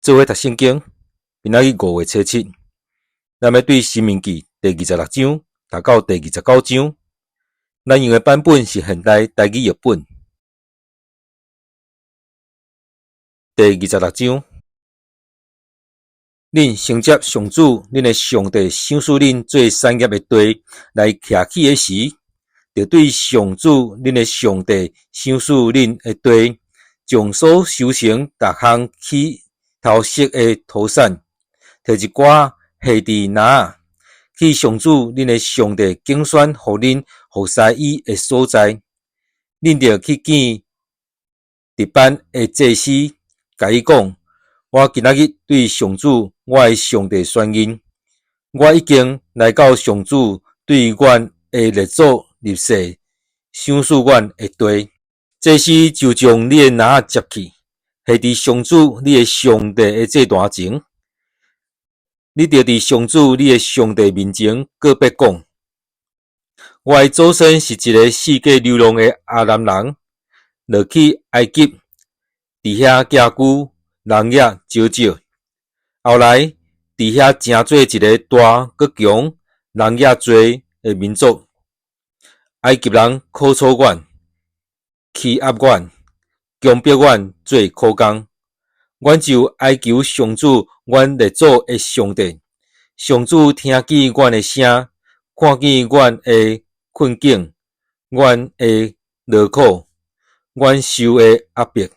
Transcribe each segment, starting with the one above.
做伙读圣经，今仔日5月初7，咱要对《申命记》第26章读到第29章。咱用的版本是现代台语译本。第26章，恁承接上主恁的上帝赏赐恁做产业的地来徛起的时，就对上主恁的上帝赏赐恁的地，将所收成逐项起头色的土产，摕一寡下伫篮去上主恁的上帝竞选互恁服侍伊的所在。恁着去见值班的祭司，甲伊讲：我今仔日对上主我的上帝宣言，我已经来到上主对阮的列祖立誓赏赐阮的地。祭司就将你的篮接去，下伫上主你的上帝的祭坛前。你着伫上主你的上帝面前告别讲：我的祖先是一个四界流浪的阿南人，落去埃及，伫遐寄居，人也少少。后来伫遐成做一个大搁强，人也多的民族。埃及人苦楚阮，欺压阮，强迫阮做苦工。阮就哀求上主，阮列祖的上帝。上主听见阮的声，看见阮的困境，阮的劳苦，阮受的压迫。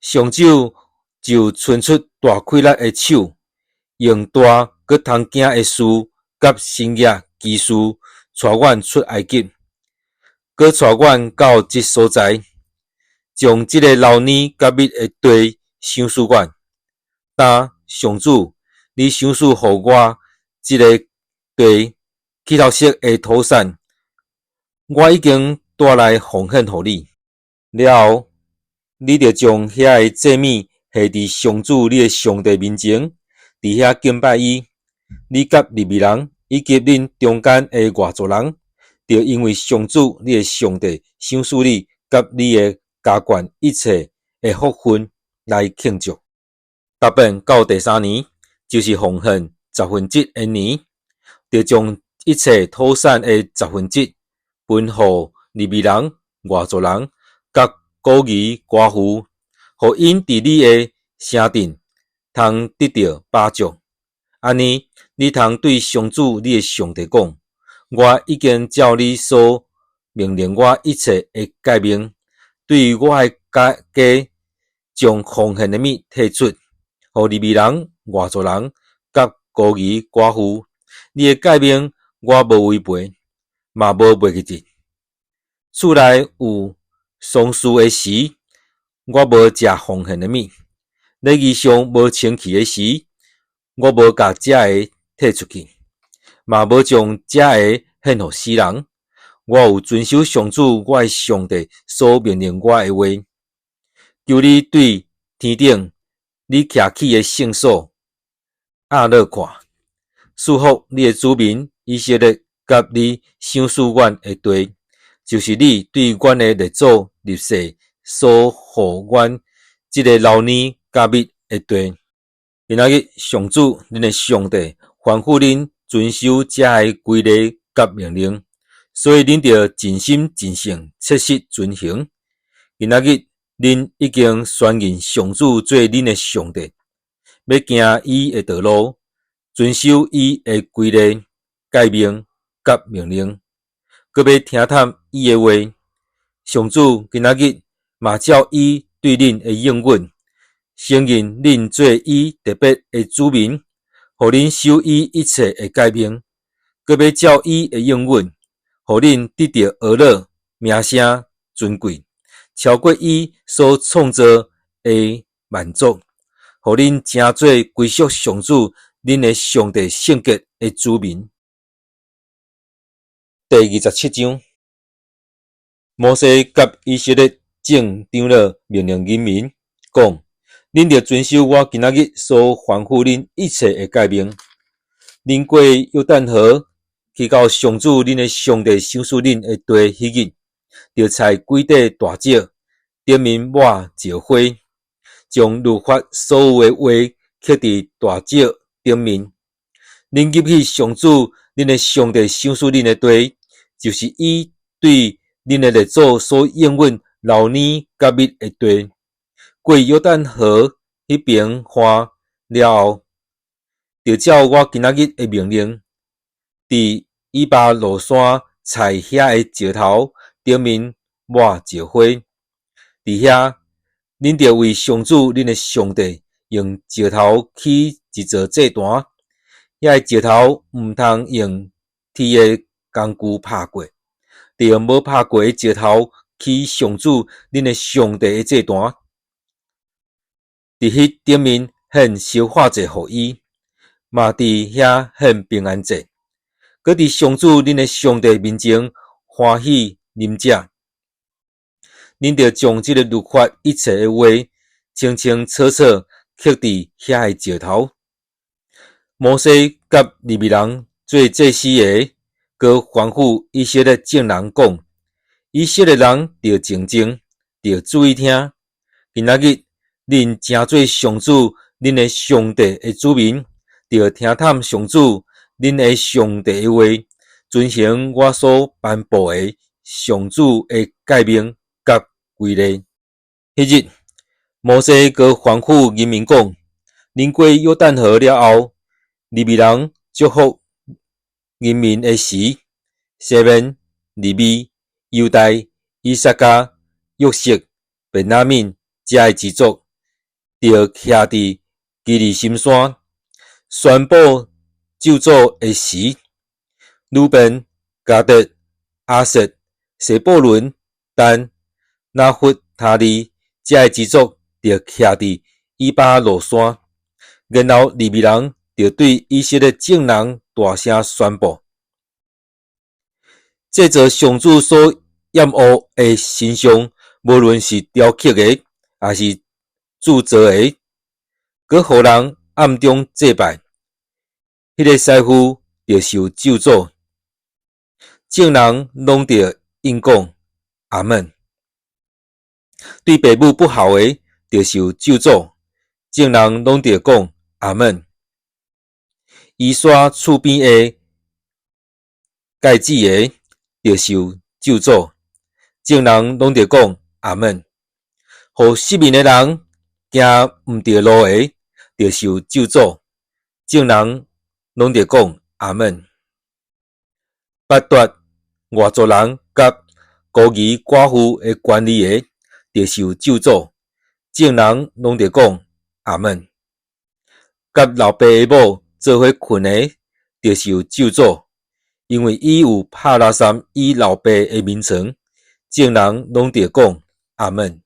上主就伸出大气力的手，用大搁通行的事甲新业奇事，带阮出埃及，搁带阮到这所在，将这个老年甲密的地赏赐阮。但上主，你赏赐互我这个地起头色的土产，我已经带来奉献互你。了后，你着将遐的祭物下伫上主你的上帝面前，伫遐敬拜伊。你甲利未人以及恁中间的外族人，着因为上主你的上帝赏赐你甲你的家眷一切的福分来庆祝。答遍到第3年，就是奉献1/10的年，就将一切土产的1/10分予利未人、外族人、甲孤儿寡妇，互因伫你的城镇通得到饱足。安尼，你通对上主你的上帝讲：我已经照你所命令我一切的诫命，对我的家将奉献的物摕出，互利未人、外族人、甲孤儿寡妇。你的诫命我无违背，嘛无袂记得。厝内有丧事的时，我无食奉献的物；礼仪上无清气的时，我无甲这个摕出去，嘛无将这个献予死人。我有遵守上主我的上帝所命令我的话。求你对天顶你徛起的圣所压落看，赐福你的子民以色列甲你赏赐阮的地，就是你对阮的列祖立誓所予阮这个老年甲密的地。今仔日上主恁的上帝吩咐恁遵守这个规例甲命令，所以恁着尽心尽性切实遵行。今仔日恁已经宣认上主做恁的上帝，要行伊的道路，遵守伊的规例、诫命甲命令，搁要听探伊的话。上主今仔日嘛照伊对恁的应允，承认恁做伊特别的子民，互恁守伊一切的诫命，搁要照伊的应允，互恁得到呵乐、名声、尊贵，超过伊所创造的万族，互恁成做归属上主恁的上帝圣洁的子民。第27章，摩西甲以色列众长老命令人民讲：恁着遵守我今仔日所吩咐恁一切的诫命。恁过约旦河，去到上主恁的上帝赏赐恁的地迄日，着采几块大石，点明抹石灰，将律法所有的话刻伫大石顶面。恁入去上主恁的上帝赏赐恁的地，就是伊对恁的列祖所应允老年甲密的地。过约旦河迄边岸了后，就照我今仔日的命令，伫以巴路山菜遐的石头顶面抹石花。伫遐，恁着为上主恁的上帝用石头起一座祭坛。遐个石头毋通用铁的工具拍过，着用无拍过的石头起上主恁的上帝的祭坛。伫迄顶面献烧化祭互伊，嘛伫遐献平安祭，搁伫上主恁的上帝面前欢喜啉食。恁着将即个律法一切的话清清楚楚刻伫遐个石头。摩西甲利未人做祭司的，搁吩咐以色列众人讲：以色列人着静静，着注意听。今仔日恁诚做上主恁的上帝的子民，着听探上主恁的上帝的话，遵行我所颁布的上主的诫命甲规例。迄日，摩西搁吩咐人民讲：恁过约旦河了后，利未人祝福人民的时，西面、利未、犹大、以撒迦、约瑟、便雅悯遮的支族，着徛伫基利心山，宣布咒诅的时。鲁便、迦得、阿瑟、西布伦、但、拿弗他利遮的支族，着徛伫以巴路山。然后利未人就对以色列众人大声宣布：这座上主所厌恶的神像，无论是雕刻的，还是铸造的，搁互人暗中祭拜，迄个师傅就受咒诅。众人拢着应讲阿门。对父母不孝的，就受咒诅。众人拢着讲阿门。伊刷厝边的戒指的，就受咒诅。众人拢着讲阿门。互失明的人行毋着路的，就受咒诅。众人拢着讲阿门。剥夺外族人甲孤儿寡妇的权利的，就受咒诅。众人拢着讲阿门。甲老爸的某做伙困的，就受咒诅，因为伊有拍拉三伊老爸的名床。众人拢着讲阿门。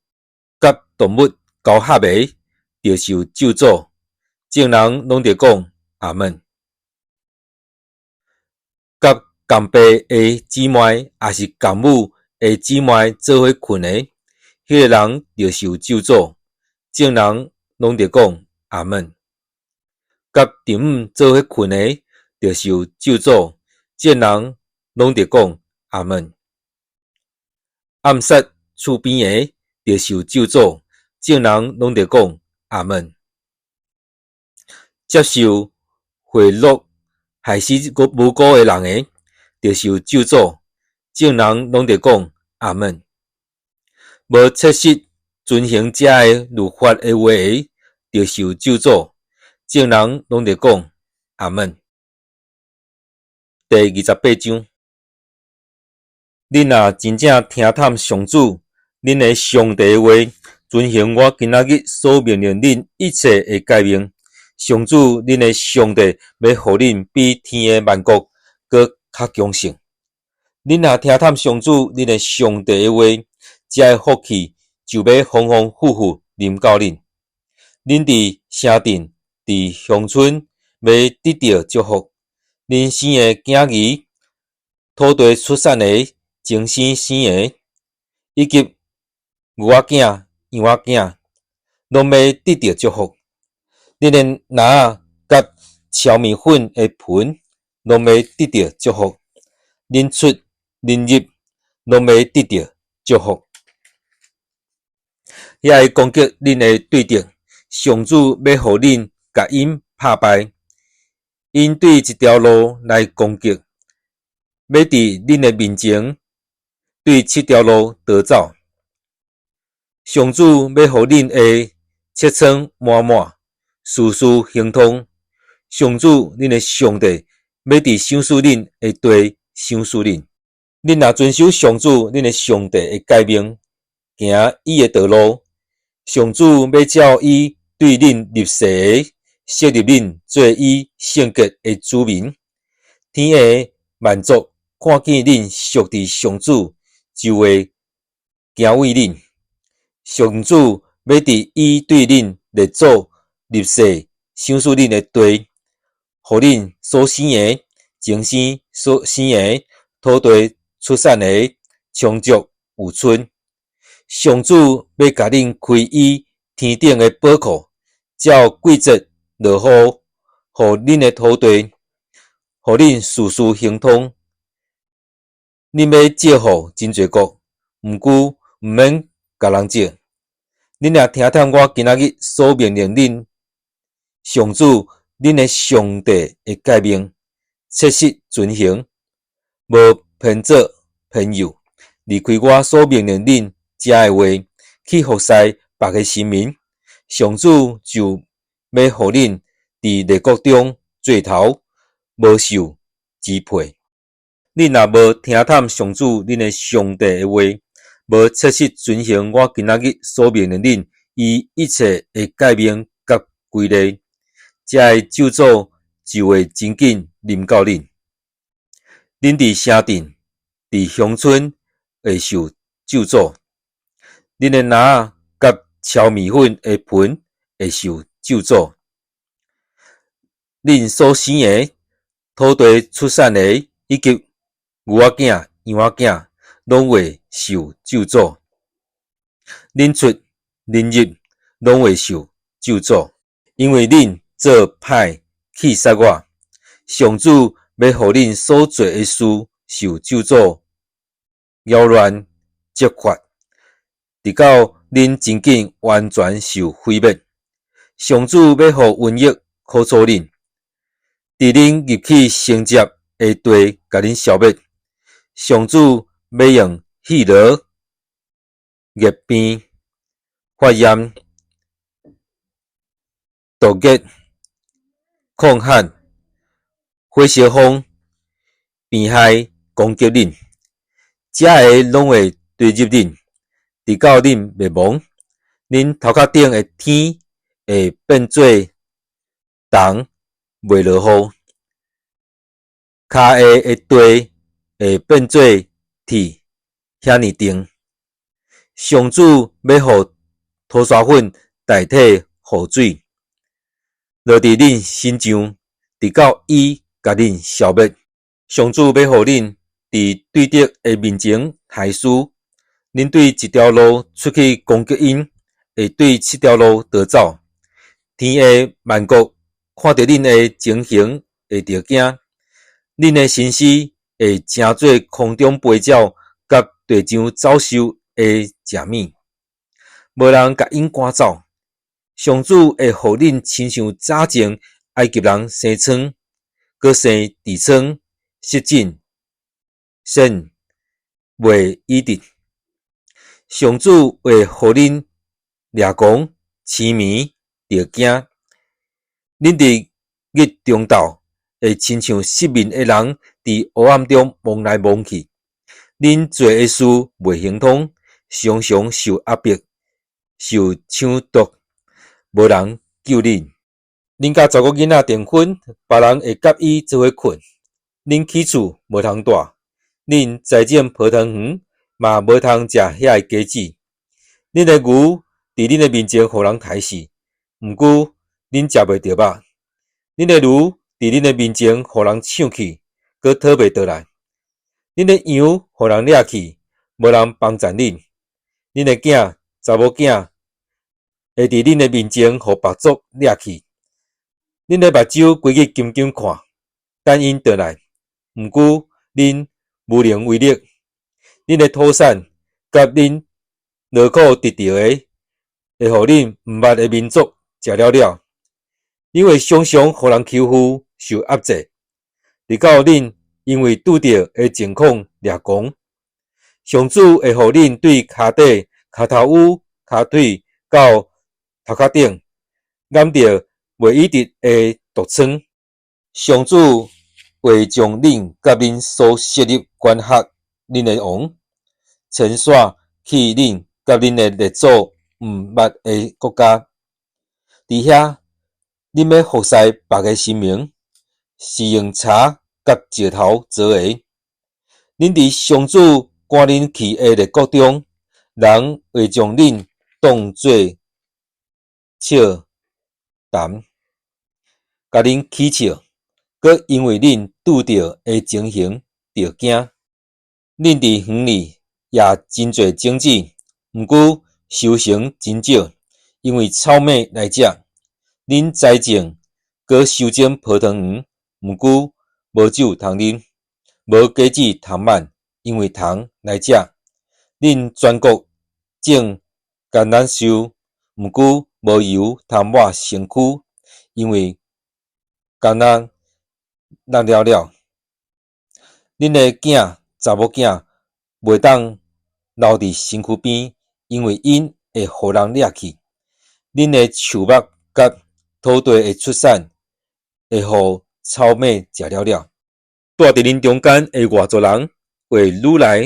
甲动物交合的，就受咒诅。众人拢着讲阿门。甲公爸的姊妹，也是公母的姊妹做伙困的，迄个人就受咒诅。众人拢着讲阿门。甲丈母做伙困的，就受咒诅。众人拢着讲阿门。暗杀厝边的，就受咒诅。众人拢着讲阿门。接受贿赂害死无辜的人的，就受咒诅。众人拢着讲阿门。无切实遵行遮的律法的话的，就受咒诅。众人拢着讲阿门。第28章，恁若真正听探上主恁的上帝的话，遵行我今仔日所命令恁一切的诫命，上主恁的上帝要互恁比天的万国搁较强盛。恁若听探上主恁的上帝的话，遮的福气就要丰丰富富临到恁。恁伫城镇、伫乡村要得到祝福。恁生的囝儿、土地出产的、精生的，以及牛仔囝、羊仔囝，拢要得到祝福。恁的篮甲炒面粉的盆，拢要得到祝福。恁出恁入，拢要得到祝福。遐个攻击恁的对敌，上主要互恁甲因拍败，因对一条路来攻击，要伫恁的面前对7条路逃走。上主要互恁的切疮满满，事事亨通。上主恁的上帝要伫赏赐恁的地赏赐恁。恁若遵守上主恁的上帝的诫命，行伊的道路，上主要照伊对恁立誓的，设立恁做伊圣洁的子民。天下万族看见恁属伫上主，就会敬畏恁。上主要伫伊对恁列祖立誓赏赐恁的地，互恁所生的、前生所生的土地出产的充足有春。上主要甲恁开伊天顶的宝库，照季节落雨，互恁的土地，互恁事事亨通。恁要借互真侪国，毋过毋免甲人借。恁若听听我今仔日所命令恁上主恁的上帝的诫命，切实遵行，无偏左偏右，离开我所命令恁遮的话，去服侍别个神明，上主就要互恁伫列国中做头，无受支配。恁若无听探上主恁的上帝的话，无切实遵行我今仔日所命令恁伊一切的诫命甲规例，遮的咒诅就会真紧临到恁。恁伫城镇、伫乡村会受咒诅，恁的篮甲炒米粉的盆会受咒诅，恁所生的、土地出产的，以及牛仔囝、羊仔囝，拢会受咒诅。恁出恁入，拢会受咒诅，因为恁做歹气杀我。上主要互恁所做的事受咒诅，扰乱责罚，直到恁真紧完全受毁灭。上主要互瘟疫苦楚恁，伫恁入去承接的地，甲恁消灭。上主要用气痨、热病、发炎、毒热、抗旱、火烧风、病害攻击恁，遮个拢会对入恁，直到恁灭亡。恁头壳顶的天会变做重，袂落雨；骹下的地会变做铁，遐尼重。上主要互土沙粉代替雨水，落伫恁身上，直到伊甲恁消灭。上主要互恁伫对敌的面前害死，恁对一条路出去攻击因，会对7条路逃走。天下万国看到恁的情形会着惊，恁的身躯会成做空中飞鸟，甲地上走兽的食物，无人甲因赶走。上主会互恁亲像早前埃及人生疮，搁生痔疮、湿疹、癣、袂医治。上主会互恁掠狂、痴迷、着惊。恁伫日中昼会亲像失明的人伫黑暗中望来望去。恁做的事袂亨通，常常受压迫，受抢夺，无人救恁。恁甲10个囡仔订婚，别人会甲伊做伙困。恁起厝无通住，恁财种泡汤圆，嘛无通食遐个果子。恁的牛伫恁的面前互人杀死，毋过恁食袂着肉。恁的牛伫恁的面前互人抢去，搁讨袂倒来。恁的羊互人掠去，无人帮衬恁。恁的囝、查某囝会伫恁的面前互别族掠去。恁的目睭规日紧紧看，等因倒来。毋过恁无能为力。恁的土产甲恁劳苦得到的，会互恁毋捌的民族食了了。恁会常常互人欺负、受压制，直到恁因为拄着的情况掠狂，上主会互恁对骹底、骹头乌、骹腿到头壳顶染着袂一直的毒疮。上主会将恁甲恁所设立管辖恁的王迁徙去恁甲恁的列祖毋捌的国家。伫遐，恁要服侍别个神明，是用柴甲石头做的。恁伫上主赶恁去的列国中，人会将恁当作笑谈，甲恁起笑，搁因为恁拄着的情形着惊。恁伫园里也真侪种子，毋过收成真少，因为草蜢来食。恁栽种搁修剪泡汤圆，毋过无酒通啉，无果子通挽，因为虫来食。恁全国种橄榄树，毋过无油通抹身躯，因为橄榄烂了了。恁的囝查某囝袂当留伫身躯边，因为因会互人掠去。恁的树木甲土地的出产会互草蜢食了了。住伫恁中间的外族人会愈来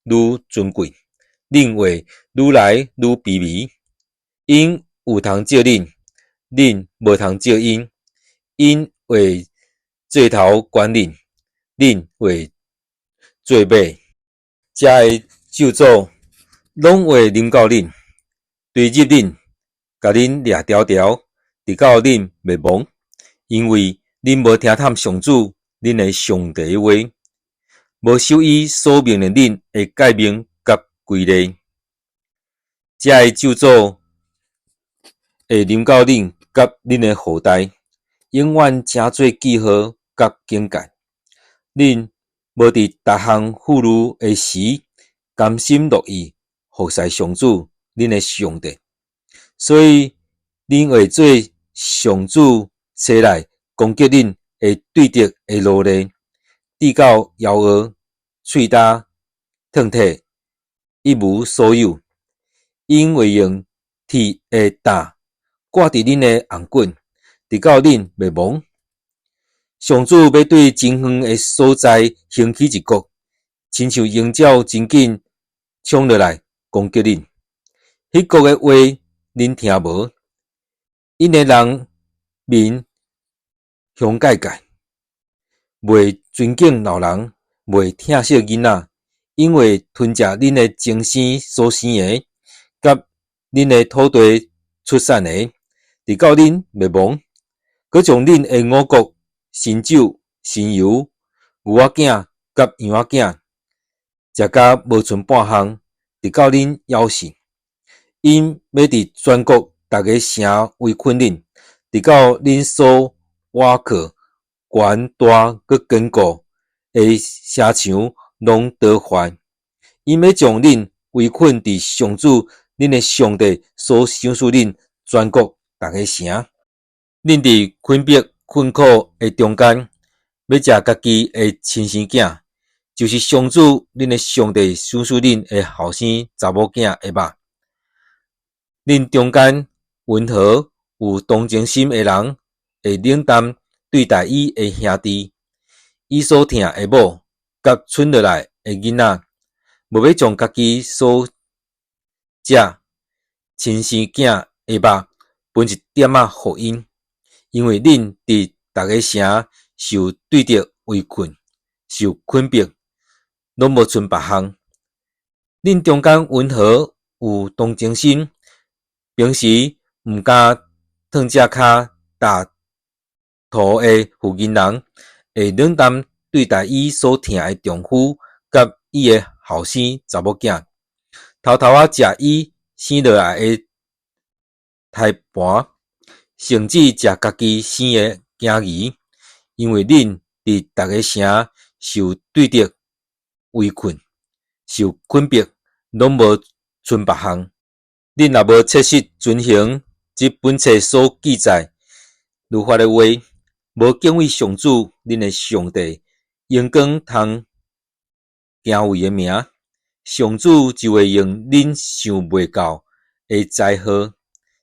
愈尊贵，恁会愈来愈卑微。因有通借恁，恁无通借因。因会做头管恁，恁会做尾。遮的咒诅拢会临到恁，追入恁，甲恁掠条条，直到恁灭亡，因为恁无听探上主恁的上帝的话，无守伊所命令恁的诫命甲规例。遮的咒诅会临到恁甲恁的后代，永远诚做记号甲警戒。恁无伫逐项妇孺的时甘心乐意服侍上主恁的上帝，所以恁会做上主车内攻击恁会对敌的罗勒，直到摇额、喙焦、脱体，一无所有。因会用铁的担挂伫恁的红棍，直到恁灭亡。上主要对真远的所在兴起一国，亲像鹰鸟真紧冲落来攻击恁。迄国的话恁听无，因的人民凶戒戒，袂尊敬老人，袂疼惜囡仔，因为吞食恁的精生所生的，甲恁的土地出产的，直到恁灭亡。佮将恁的五穀、新酒、新油、牛仔囝甲羊仔囝食甲无剩半项，直到恁枵死。因要伫全国逐个城围困恁，直到恁所瓦靠悬大佮坚固的城墙拢倒坏。因要将恁围困伫上主恁的上帝所赏赐恁全国逐个城。恁伫困迫困苦的中间，要食家己的亲生囝，就是上主恁的上帝赏赐恁的后生查某囝的肉。恁中间温和有同情心的人，会冷淡对待伊的兄弟，伊所疼的某，甲剩落来的囡仔，无要将家己所食亲生囝的肉分一点仔互因，因为恁伫逐个城受对敌围困，受困迫，拢无剩别项。恁中间温和有同情心，平时毋敢烫只骹踏土的妇人人，会冷淡对待伊所疼的丈夫甲伊的后生查某囝，偷偷仔食伊生落来的胎盘，甚至食家己生的囝儿，因为恁伫逐个城受对敌围困，受困迫，拢无剩别项。恁若无切实遵行即本册所记载如法的话，无敬畏上主恁的上帝，用光通行为的名，上主就会用恁想袂到的灾祸，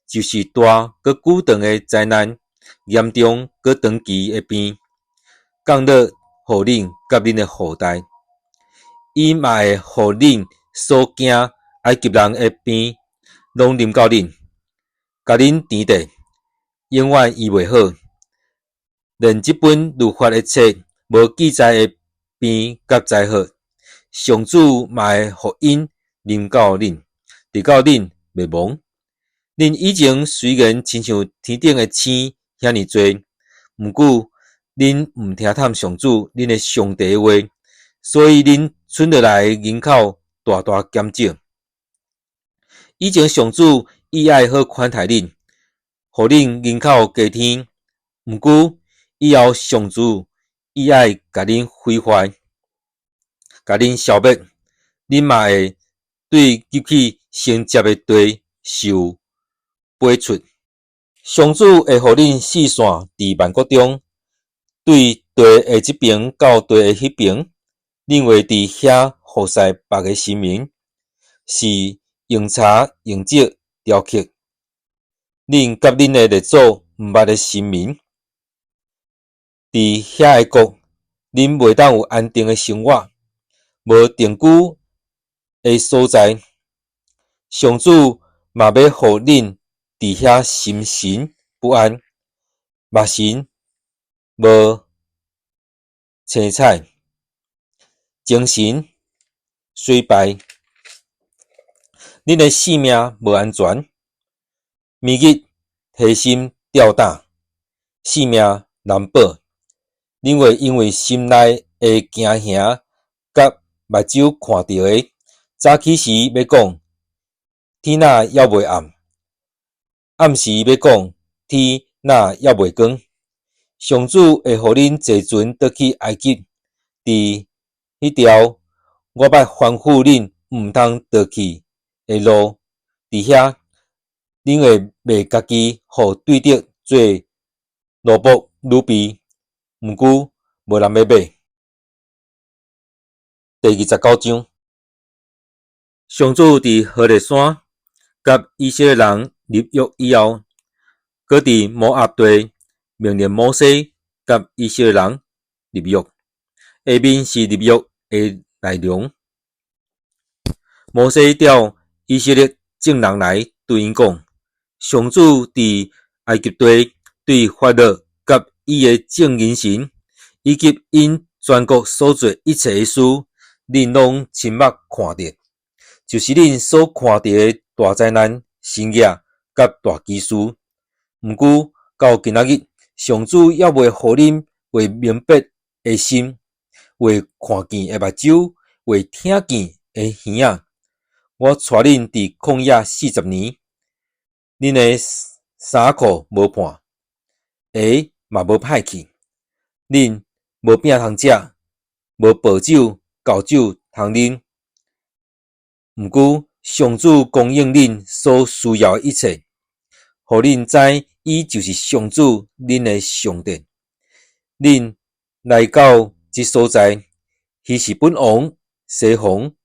就是大佮久长的灾难，严重佮长期的病，降落互恁甲恁的后代。伊嘛会互恁所惊埃及人的病，拢临到恁，甲恁填地，永远医袂好。连即本律法的册无记载的病甲灾祸，上主嘛会互因临到恁，直到恁灭亡。恁以前虽然亲像天顶的星遐尼多，毋过恁毋听探上主恁的上帝的话，所以恁剩落来的人口大大减少。以前上主伊爱好款待恁，互恁人口加添，毋过以后上主伊爱甲恁毁坏，甲恁消灭，恁嘛会对入去先接的地受飞出。上主会互恁四散伫万国中，对地的即边到地的迄边，恁会伫遐服侍别个神明，是用茶用石雕刻。恁甲恁的列祖毋捌的神明，伫遐的国，恁袂当有安定的生活，无定居的所在。上主嘛要互恁伫遐心神不安，目神无青彩，精神衰败，恁的性命无安全，眠日提心吊胆，性命难保。恁会因为心内的惊吓甲目睭看到的，早起时要讲天哪还未暗，暗时要讲天哪还未光。上主会互恁坐船倒去埃及，伫迄条我捌吩咐恁毋通倒去的路，伫遐恁会卖家己互对敌做奴仆奴婢，毋过无人要买。第29章，上主伫何烈山甲以色列人立约以后，搁伫摩押地命令摩西甲以色列人立约。下面是立约的内容。摩西调以色列众人来对因讲：上主伫埃及地对法老甲伊的众人神，以及因全国所做一切的事，恁拢亲目看着，就是恁所看到的大灾难、神迹甲大奇事。毋过到今仔日，上主还未互恁会明白的心，会看见的目睭，会听见的耳仔。我带恁伫旷野40年，恁的衫裤无破，鞋嘛无歹去，恁无饼通食，无薄酒、厚酒通啉。毋过上主供应恁所需要的一切，互恁知伊就是上主恁的上帝。恁来到即所在，希实本王、西王、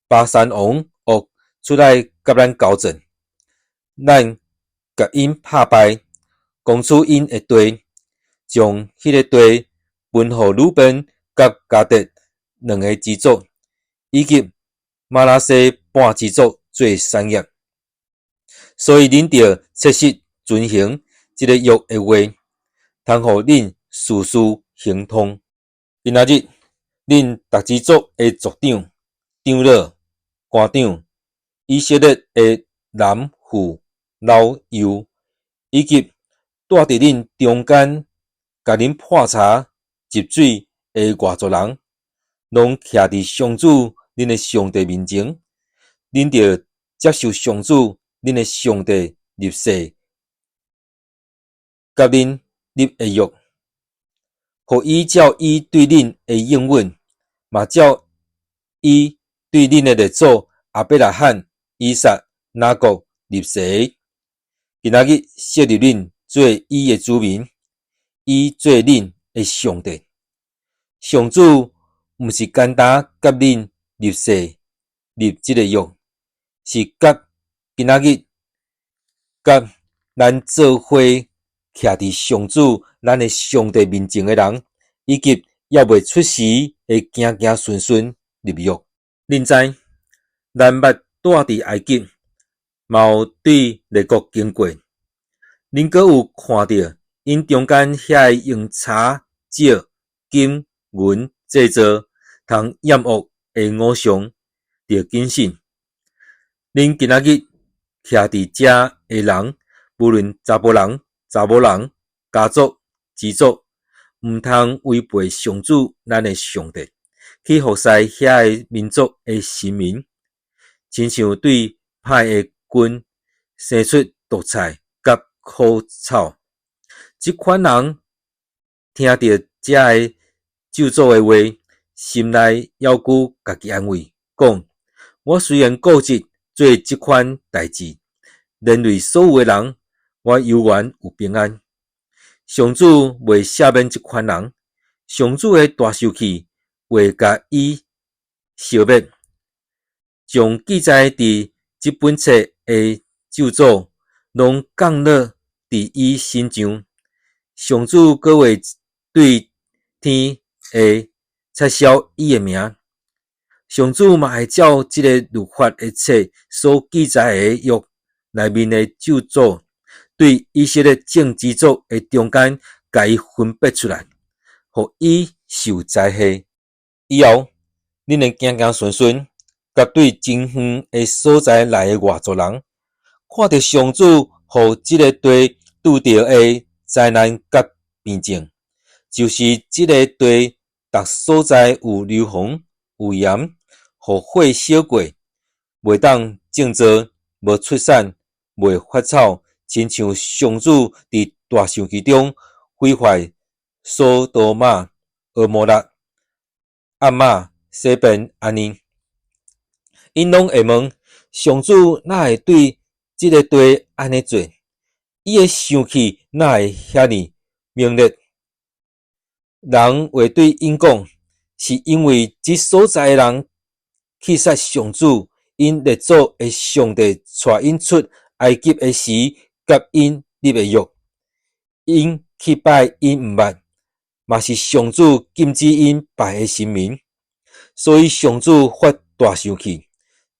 巴珊王恶出来甲咱交战，咱甲因拍败，攻取因的地，将迄个地分互鲁本甲迦得两个支族，以及马拉西半支族做产业。所以恁着切实遵行即个约的话，通互恁事事亨通。今仔日，恁逐支族的族长、长老、官长，以色列的男妇、老幼，以及住伫恁中间，甲恁破柴、集水的外族人，拢徛伫上主恁的上帝面前，恁着接受上主恁的上帝立誓甲恁立的约，互伊照伊对恁的应允，嘛照伊对恁的列祖亚伯拉罕、以撒、雅各立誓。今仔日设立恁做伊的子民，伊做恁的上帝。上主毋是简单甲恁立誓立即个约，是甲今仔日甲咱做伙徛伫上主咱的上帝面前的人，以及还未出世会行行顺顺立约。恁知，咱捌住伫埃及，嘛有对列国经过，恁阁有看到因中间遐个用茶、石、金、银制作通验恶的偶像，着谨慎。恁今仔日徛伫遮的人，无论查甫人、查某人、家族、支族，毋通违背上主咱的上帝，去服侍遐个民族的神明，亲像对歹的君生出毒菜甲苦草。即款人听到遮个咒诅的话，心内要求家己安慰，讲：我虽然固执做即款代志，连累所有的人，我犹原有平安。上主袂赦免即款人，上主的大受气会甲伊消灭，将记载伫即本册的咒诅，拢降落伫伊身上。上主阁会对天会撤销伊的名。上主嘛会照即个律法的册所记载的约内面的咒诅，对以色列众支族的中间，甲伊分别出来，互伊受灾祸。以后，恁会行行顺顺，甲对真远的所在来的外族人，看到上主互即个地拄着的灾难甲变境，就是即个地逐所在有硫磺、有盐，互火烧过，袂当种植，无出产，袂发草，亲像上主伫大受气中毁坏所多玛、蛾摩拉、暗玛、西边安尼。因拢会问，上主哪会对即个地安尼做？伊的生气哪会遐尼猛烈？人会对因讲，是因为即所在的人弃杀上主，因列祖的上帝带因出埃及的时，甲因立的约，因去拜因毋捌，嘛是上主禁止因拜的神明，所以上主发大生气，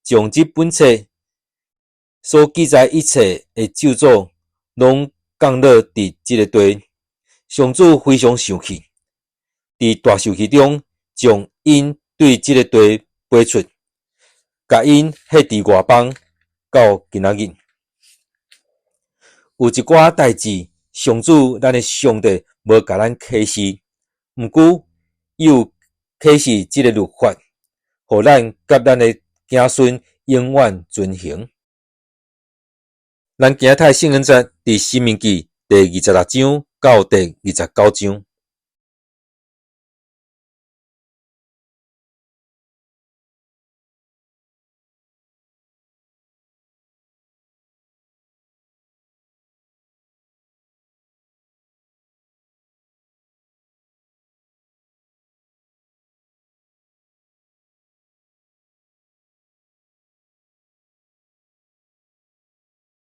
将即本册所记载一切的咒诅，拢降落伫即个地。上主非常生气，伫大受气中，将因对即个地飞出，甲因迄伫外邦，到今仔日。有一寡代志，上主咱的上帝无甲咱启示，毋过伊有启示即个律法，互咱甲咱的子孙永远遵行。咱今仔日圣经节伫申命记第26章到第29章。